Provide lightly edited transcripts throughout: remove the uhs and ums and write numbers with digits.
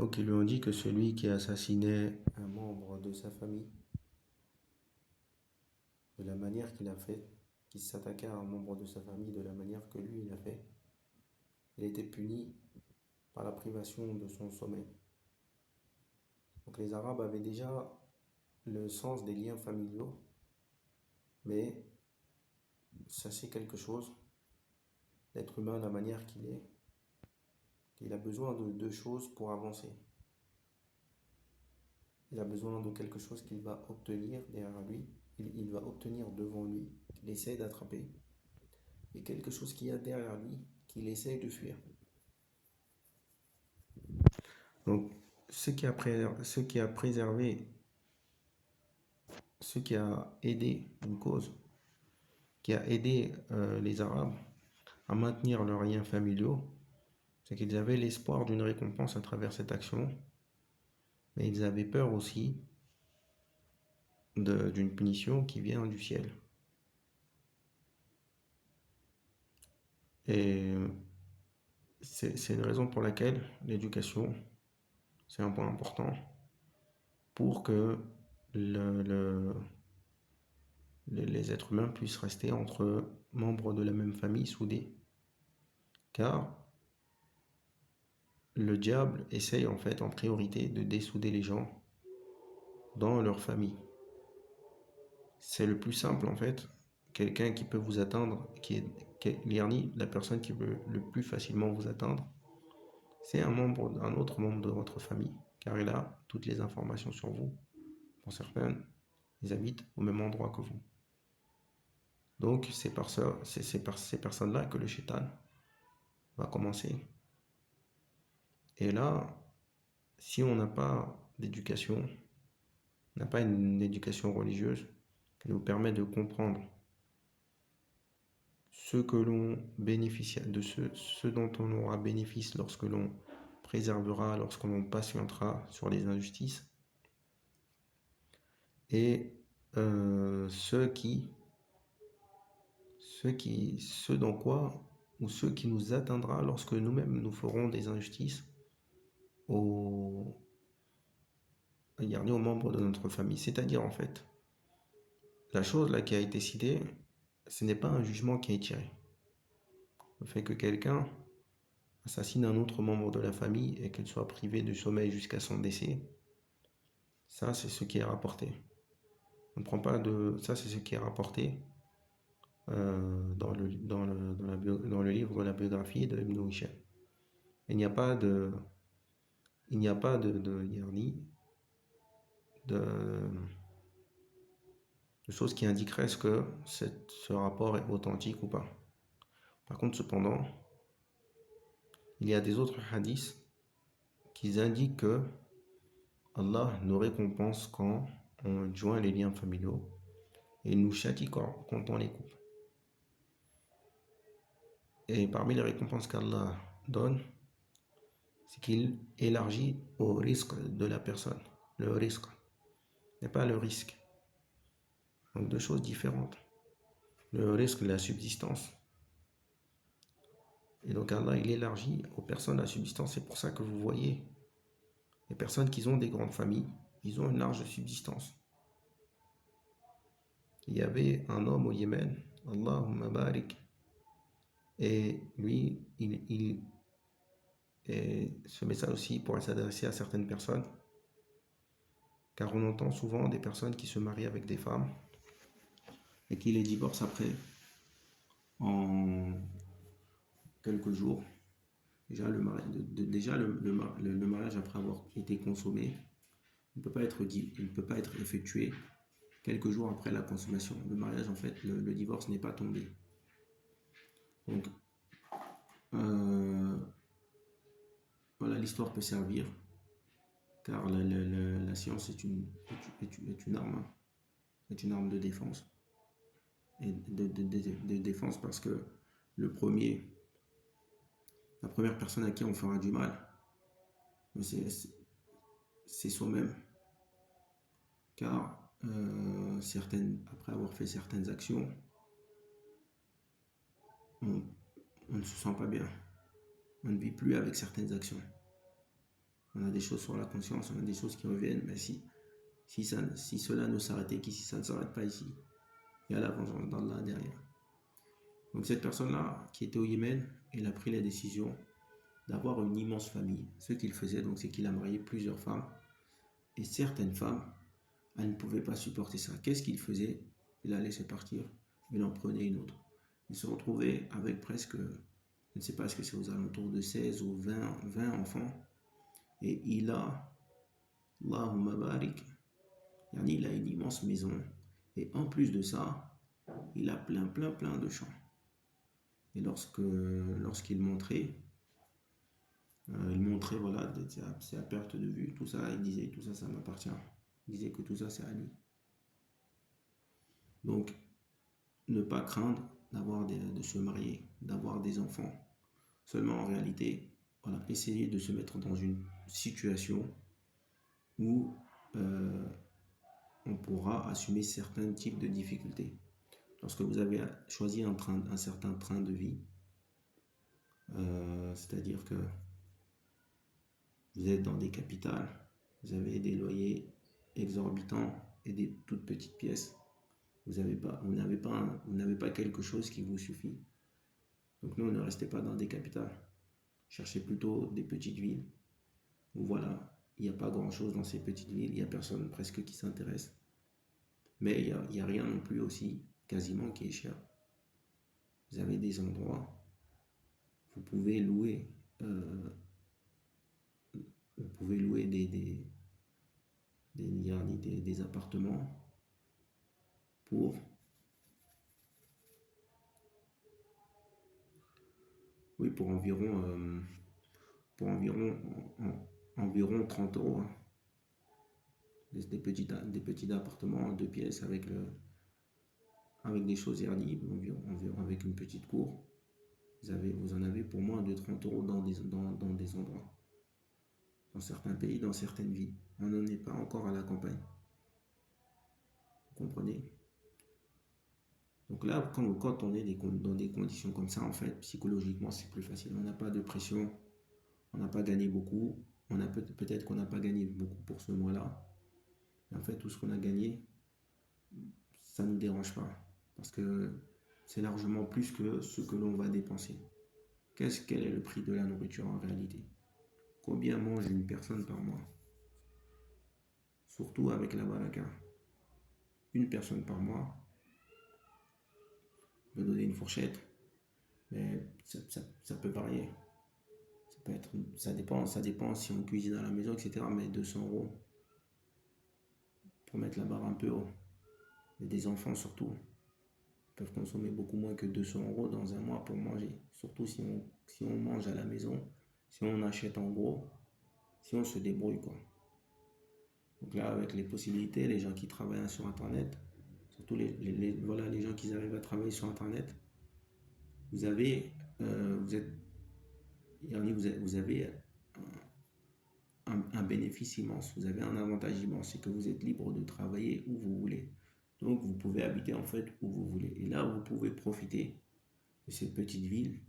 Donc ils lui ont dit que celui qui assassinait un membre de sa famille, de la manière qu'il a fait, qui s'attaquait à un membre de sa famille de la manière que lui il a fait, il a été puni par la privation de son sommeil. Donc les Arabes avaient déjà le sens des liens familiaux, mais sachez quelque chose, l'être humain, la manière qu'il est, il a besoin de deux choses pour avancer. Il a besoin de quelque chose qu'il va obtenir derrière lui, il va obtenir devant lui, qu'il essaie d'attraper, et quelque chose qu'il y a derrière lui, qu'il essaie de fuir. Donc, ce qui a aidé une cause, qui a aidé les Arabes à maintenir leurs liens familiaux, c'est qu'ils avaient l'espoir d'une récompense à travers cette action, mais ils avaient peur aussi d'une punition qui vient du ciel. Et c'est une raison pour laquelle l'éducation, c'est un point important pour que les êtres humains puissent rester entre membres de la même famille soudés. Car le diable essaye en fait en priorité de dessouder les gens dans leur famille. C'est le plus simple en fait. Quelqu'un qui peut vous atteindre, la personne qui peut le plus facilement vous atteindre, c'est un autre membre de votre famille, car il a toutes les informations sur vous. Pour certaines, ils habitent au même endroit que vous. Donc c'est par ces personnes-là que le shaitan va commencer. Et là, si on n'a pas d'éducation, on n'a pas une éducation religieuse qui nous permet de comprendre ce que l'on bénéficie, ce dont on aura bénéfice lorsque l'on préservera, lorsque l'on patientera sur les injustices, et ce dans quoi, ou ce qui nous atteindra lorsque nous-mêmes nous ferons des injustices aux membres de notre famille. C'est-à-dire, en fait, la chose là qui a été citée, ce n'est pas un jugement qui est tiré. Le fait que quelqu'un assassine un autre membre de la famille et qu'il soit privé du sommeil jusqu'à son décès, ça c'est ce qui est rapporté. On ne prend pas de... Ça c'est ce qui est rapporté dans le livre de la biographie de Ibn Hisham. Il n'y a pas de choses qui indiqueraient que ce rapport est authentique ou pas. Par contre, cependant, il y a des autres hadiths qui indiquent que Allah nous récompense quand on joint les liens familiaux et nous châtie quand on les coupe. Et parmi les récompenses qu'Allah donne, c'est qu'il élargit au risque de la personne. Le risque n'est pas le risque. Donc deux choses différentes. Le risque de la subsistance. Et donc Allah, il élargit aux personnes la subsistance. C'est pour ça que vous voyez les personnes qui ont des grandes familles, ils ont une large subsistance. Il y avait un homme au Yémen, Allahumma barik, et lui, et ce message aussi pourrait s'adresser à certaines personnes, car on entend souvent des personnes qui se marient avec des femmes et qui les divorcent après en quelques jours. Déjà, le mariage après avoir été consommé ne peut pas être effectué quelques jours après la consommation. Le mariage, en fait, le divorce n'est pas tombé. Donc, voilà, l'histoire peut servir, car la science est une arme de défense. Et de défense parce que la première personne à qui on fera du mal, c'est soi-même. Car après avoir fait certaines actions, on ne se sent pas bien. On ne vit plus avec certaines actions. On a des choses sur la conscience, on a des choses qui reviennent, mais si cela ne s'arrêtait qu'ici, ça ne s'arrête pas ici. Il y a la vengeance d'Allah derrière. Donc cette personne-là, qui était au Yémen, elle a pris la décision d'avoir une immense famille. Ce qu'il faisait, donc, c'est qu'il a marié plusieurs femmes. Et certaines femmes, elles ne pouvaient pas supporter ça. Qu'est-ce qu'il faisait? Il la laissait partir, il en prenait une autre. Il se retrouvait avec presque, je ne sais pas, ce que c'est aux alentours de 16 ou 20 enfants. Et Allahumma barik, il a une immense maison. Et en plus de ça, il a plein de champs. Et lorsqu'il montrait, voilà, c'est à perte de vue, tout ça, il disait, tout ça, ça m'appartient. Il disait que tout ça, c'est à lui. Donc, ne pas craindre de se marier, d'avoir des enfants. Seulement, en réalité, voilà, essayer de se mettre dans une situation où on pourra assumer certains types de difficultés. Lorsque vous avez choisi un certain train de vie, c'est-à-dire que vous êtes dans des capitales, vous avez des loyers exorbitants et des toutes petites pièces, vous n'avez pas quelque chose qui vous suffit. Donc non, ne restez pas dans des capitales. Cherchez plutôt des petites villes où voilà, il n'y a pas grand-chose dans ces petites villes, il n'y a personne presque qui s'intéresse. Mais il n'y a rien non plus aussi, quasiment, qui est cher. Vous avez des endroits, vous pouvez louer, euh, des appartements pour, oui, pour environ 30 euros. Hein. Des petits appartements, 2 pièces avec des chaudières libres, environ avec une petite cour. Vous en avez pour moins de 30 euros dans des endroits. Dans certains pays, dans certaines villes. On n'en est pas encore à la campagne. Vous comprenez? Donc là, quand on est dans des conditions comme ça, en fait, psychologiquement, c'est plus facile. On n'a pas de pression, on n'a pas gagné beaucoup. Peut-être qu'on n'a pas gagné beaucoup pour ce mois-là. Mais en fait, tout ce qu'on a gagné, ça ne nous dérange pas. Parce que c'est largement plus que ce que l'on va dépenser. Quel est le prix de la nourriture en réalité? Combien mange une personne par mois? Surtout avec la baraka. Une personne par mois, on peut donner une fourchette, mais ça peut varier. Ça dépend si on cuisine à la maison, etc. Mais 200 euros pour mettre la barre un peu haut. Et des enfants surtout peuvent consommer beaucoup moins que 200 euros dans un mois pour manger. Surtout si on mange à la maison, si on achète en gros, si on se débrouille quoi. Donc là, avec les possibilités, les gens qui travaillent sur Internet, surtout voilà, les gens qui arrivent à travailler sur Internet, vous avez, vous avez un bénéfice immense, vous avez un avantage immense, c'est que vous êtes libre de travailler où vous voulez. Donc vous pouvez habiter en fait où vous voulez. Et là, vous pouvez profiter de ces petites villes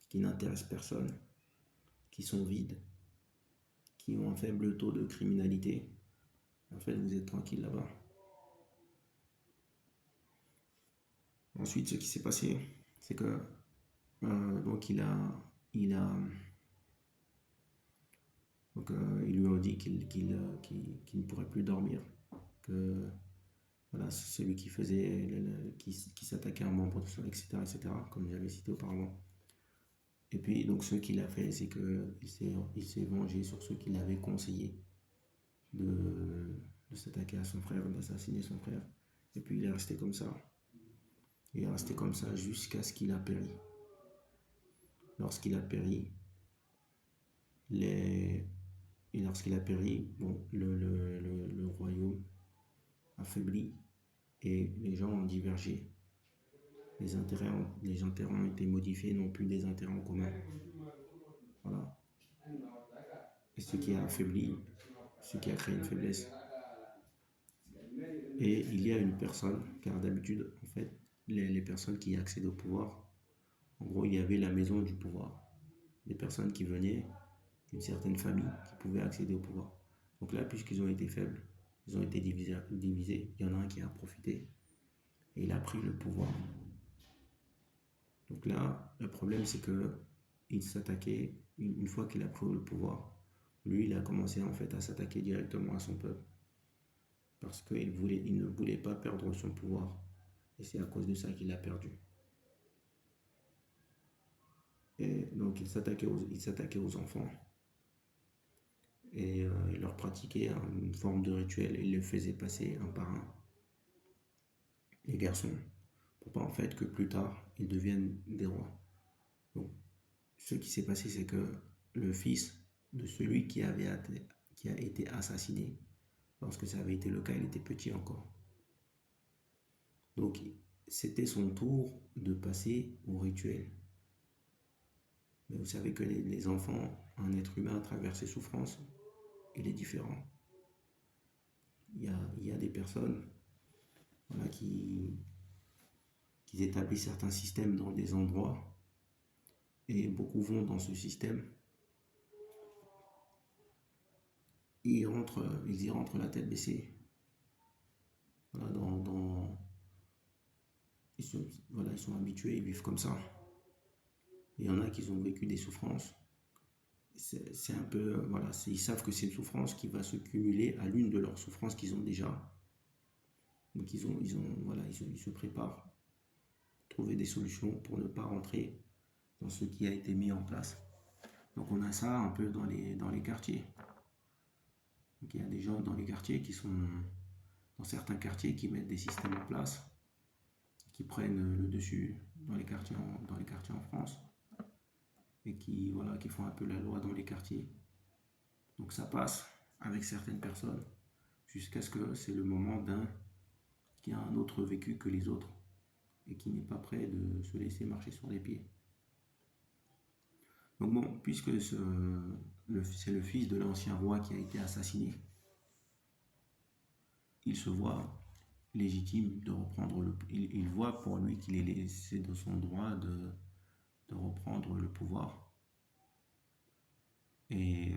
qui n'intéressent personne, qui sont vides, qui ont un faible taux de criminalité. En fait, vous êtes tranquille là-bas. Ensuite, ce qui s'est passé, c'est que donc ils lui ont dit qu'il ne pourrait plus dormir, que voilà, c'est celui qui faisait, qui s'attaquait à un membre de son, etc., comme j'avais cité auparavant. Et puis, donc, ce qu'il a fait, c'est qu'il s'est vengé sur ceux qui l'avaient conseillé de s'attaquer à son frère, d'assassiner son frère. Et puis, il est resté comme ça. Il est resté comme ça jusqu'à ce qu'il a péri. Lorsqu'il a péri, bon, le royaume affaibli et les gens ont divergé. Les intérêts ont été modifiés, non plus des intérêts en commun. Voilà. Et ce qui a affaibli, ce qui a créé une faiblesse. Et il y a une personne, car d'habitude, en fait, les personnes qui accèdent au pouvoir, en gros, il y avait la maison du pouvoir. Des personnes qui venaient d'une certaine famille qui pouvait accéder au pouvoir. Donc là, puisqu'ils ont été faibles, ils ont été divisés, il y en a un qui a profité et il a pris le pouvoir. Donc là, le problème, c'est que il s'attaquait, une fois qu'il a pris le pouvoir, lui, il a commencé en fait à s'attaquer directement à son peuple parce il ne voulait pas perdre son pouvoir. Et c'est à cause de ça qu'il l'a perdu. Et donc il s'attaquait aux enfants et il leur pratiquait une forme de rituel. Il les faisait passer un par un, les garçons, pour pas en fait que plus tard ils deviennent des rois. Donc ce qui s'est passé, c'est que le fils de celui qui a été assassiné, lorsque ça avait été le cas, il était petit encore. Donc c'était son tour de passer au rituel. Mais vous savez que les enfants, un être humain à travers ses souffrances, il est différent. Il y a des personnes, voilà, qui établissent certains systèmes dans des endroits et beaucoup vont dans ce système. Ils y rentrent la tête baissée. Voilà, ils sont habitués, ils vivent comme ça. Il y en a qui ont vécu des souffrances. C'est un peu, voilà, ils savent que c'est une souffrance qui va se cumuler à l'une de leurs souffrances qu'ils ont déjà. Donc ils se préparent, trouver des solutions pour ne pas rentrer dans ce qui a été mis en place. Donc on a ça un peu dans les quartiers. Donc il y a des gens dans les quartiers qui sont dans certains quartiers qui mettent des systèmes en place, qui prennent le dessus dans les quartiers en France et qui font un peu la loi dans les quartiers. Donc ça passe avec certaines personnes jusqu'à ce que c'est le moment d'un qui a un autre vécu que les autres et qui n'est pas prêt de se laisser marcher sur les pieds. Donc bon, puisque c'est le fils de l'ancien roi qui a été assassiné, il se voit légitime de reprendre il voit pour lui qu'il est laissé de son droit de reprendre le pouvoir. Et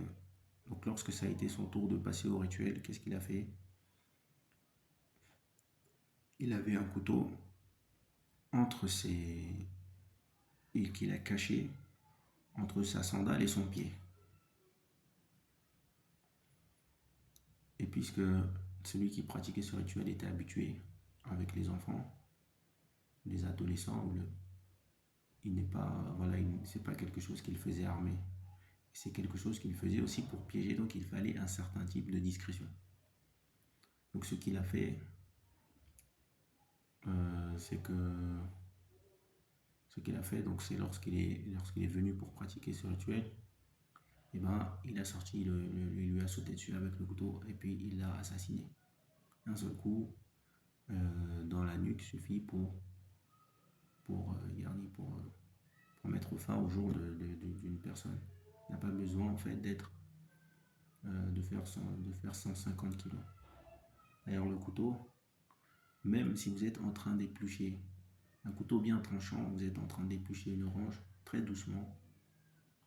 donc lorsque ça a été son tour de passer au rituel, qu'est-ce qu'il a fait? Il avait un couteau entre et qu'il a caché entre sa sandale et son pied. Et puisque celui qui pratiquait ce rituel était habitué avec les enfants, les adolescents, il n'est pas, voilà, c'est pas quelque chose qu'il faisait armé. C'est quelque chose qu'il faisait aussi pour piéger, donc il fallait un certain type de discrétion. Donc ce qu'il a fait, donc c'est lorsqu'il est venu pour pratiquer ce rituel, et ben il a sorti, il lui a sauté dessus avec le couteau et puis il l'a assassiné. Un seul coup dans la nuque suffit pour mettre fin au jour d'une personne. Il n'a pas besoin en fait de faire 150 kilos. D'ailleurs le couteau, même si vous êtes en train d'éplucher un couteau bien tranchant, vous êtes en train d'éplucher une orange très doucement.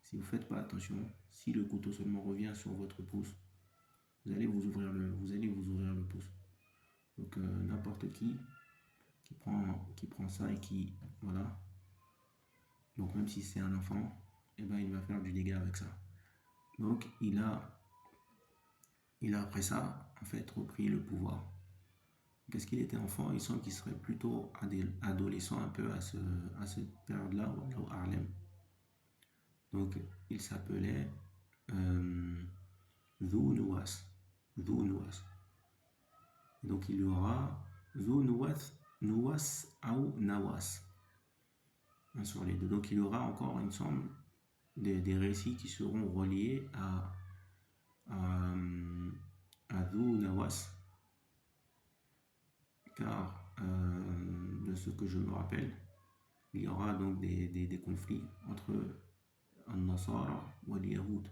Si vous ne faites pas attention, si le couteau seulement revient sur votre pouce, vous allez vous ouvrir le pouce. Donc n'importe qui prend ça et qui, voilà. Donc même si c'est un enfant, eh ben, il va faire du dégât avec ça. Donc il a après ça, en fait, repris le pouvoir. Qu'est-ce qu'il était enfant? Il semble qu'il serait plutôt adolescent un peu à cette période-là, au Harlem. Donc il s'appelait Dhu Nuwas. Donc il y aura Dhu Nuwas ou Nawas. Un sur les deux. Donc il y aura encore, il me semble, des récits qui seront reliés à Dhu Nawas. Car de ce que je me rappelle, il y aura donc des conflits entre An-Nasara et les Yahoud.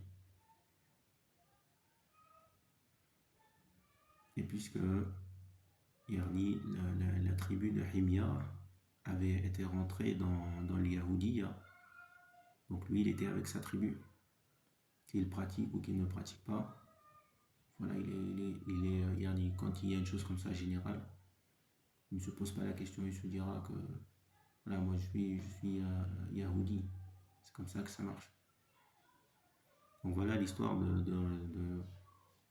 Et puisque Yarni, la tribu de Himyar, avait été rentrée dans les Yahoudiya, donc lui il était avec sa tribu, s'il pratique ou qu'il ne pratique pas. Voilà, yani, quand il y a une chose comme ça générale, il ne se pose pas la question, il se dira que voilà, moi je suis Yahoudi. C'est comme ça que ça marche. Donc voilà l'histoire de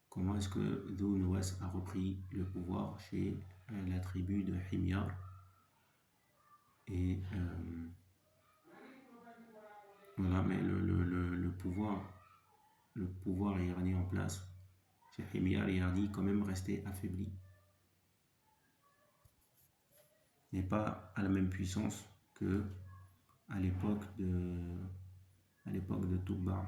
comment est-ce que Dhu Nuwas a repris le pouvoir chez la tribu de Himyar. Et voilà, mais le pouvoir iranien en place chez Himyar et Yardi quand même resté affaibli. N'est pas à la même puissance que à l'époque de Toubba.